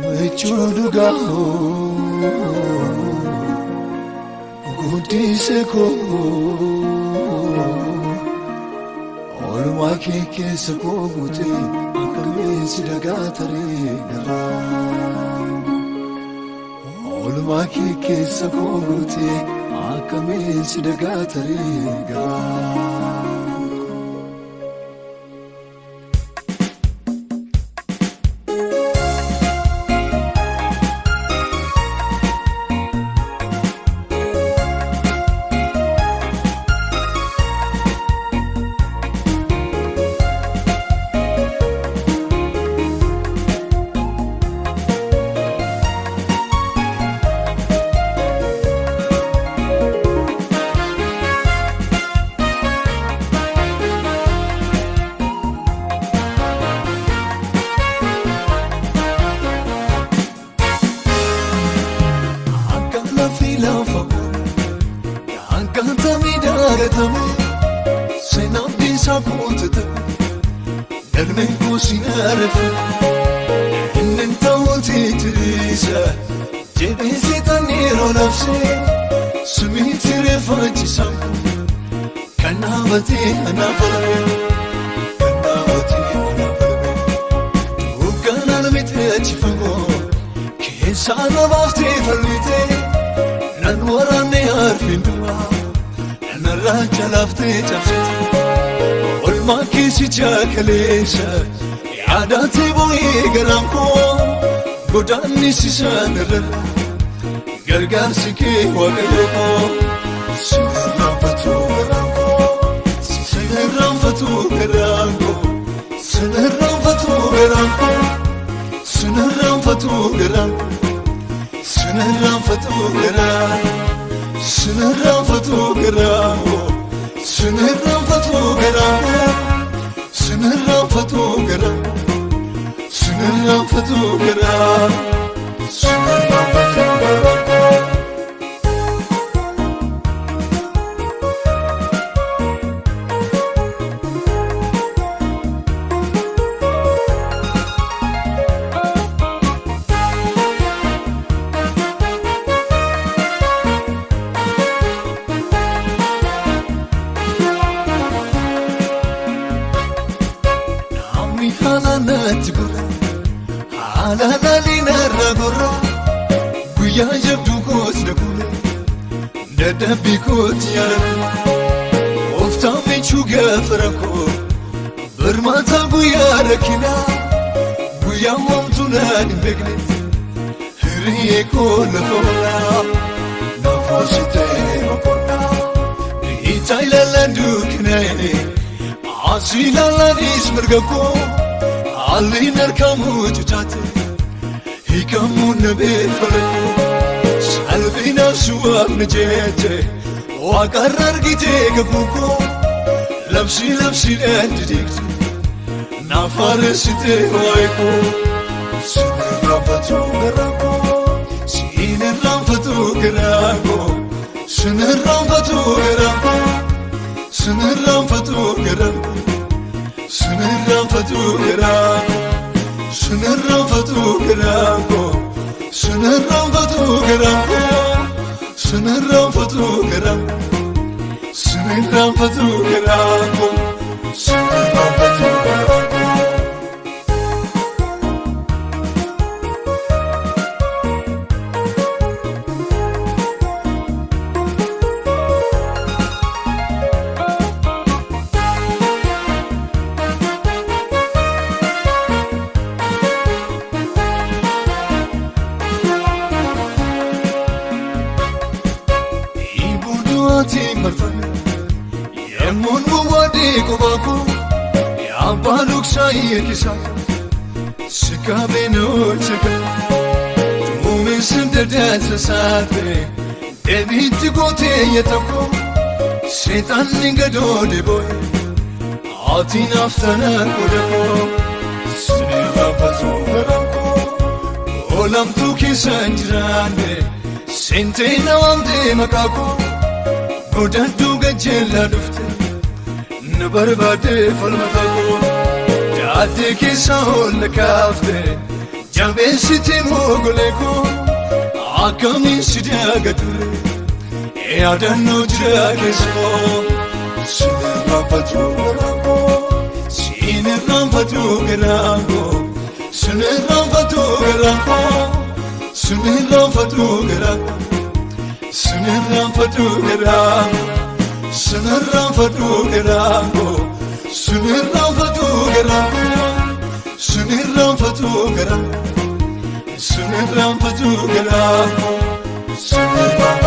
Mechuduga Gudiseko Olma keke sako gute akame sidagatare gara Olma keke sako gute akame sidagatare gara Yaadate boye garamko godani sisanere gargaarsi kee waaqayyo sinirraanfatu garango sinirraanfatu garango sinirraanfatu garango sinirraanfatu garango sinirraanfatu garango sinirraanfatu garango sinirraanfatu garango sinirraanfatu garango sinirraanfatu garango Bikot yarako ofta mechuga farako bermata guyarakina guyamamtuna dibegne hiriye ko nafola nafosite makona itailala duknae asilala dismergako alinar kamu chate hikamu nabe falako Albina suam nejete, wakarar gite gabuko, lapsi endidikte, nafaresite waiko, sinirraanfatu garango, sinirraanfatu garango, sinirraanfatu garango, sinirraanfatu garango, sinirraanfatu garango, sinirraanfatu garango. Sinirraanfatu garango, sinirraanfatu garango, sinirraanfatu garango, sinirraanfatu garango. Yemun muwadi kubaku ya baluk sayekisa sikabe no cheka tume sindedetse sate debiti gote yetako setan ningado deboy atin aftana kodako sinirraanfatu garango olam tu kisanjrane sente nawamde makako Godaddu gajjella dufte نبربادي فالمتاكو جاتي كيساول لكافته جنبي ستي موغليكو عاكمي سجاقتو يا دنو جاكسو سنرامفتو غرانكو سنرامفتو غرانكو سنرامفتو غرانكو سنرامفتو غرانكو سنرامفتو غرانكو سنرامفتو غرانكو سنرامفتو غرانكو سنرامفتو غرانكو سنرامفتو غرانكو سنرامفتو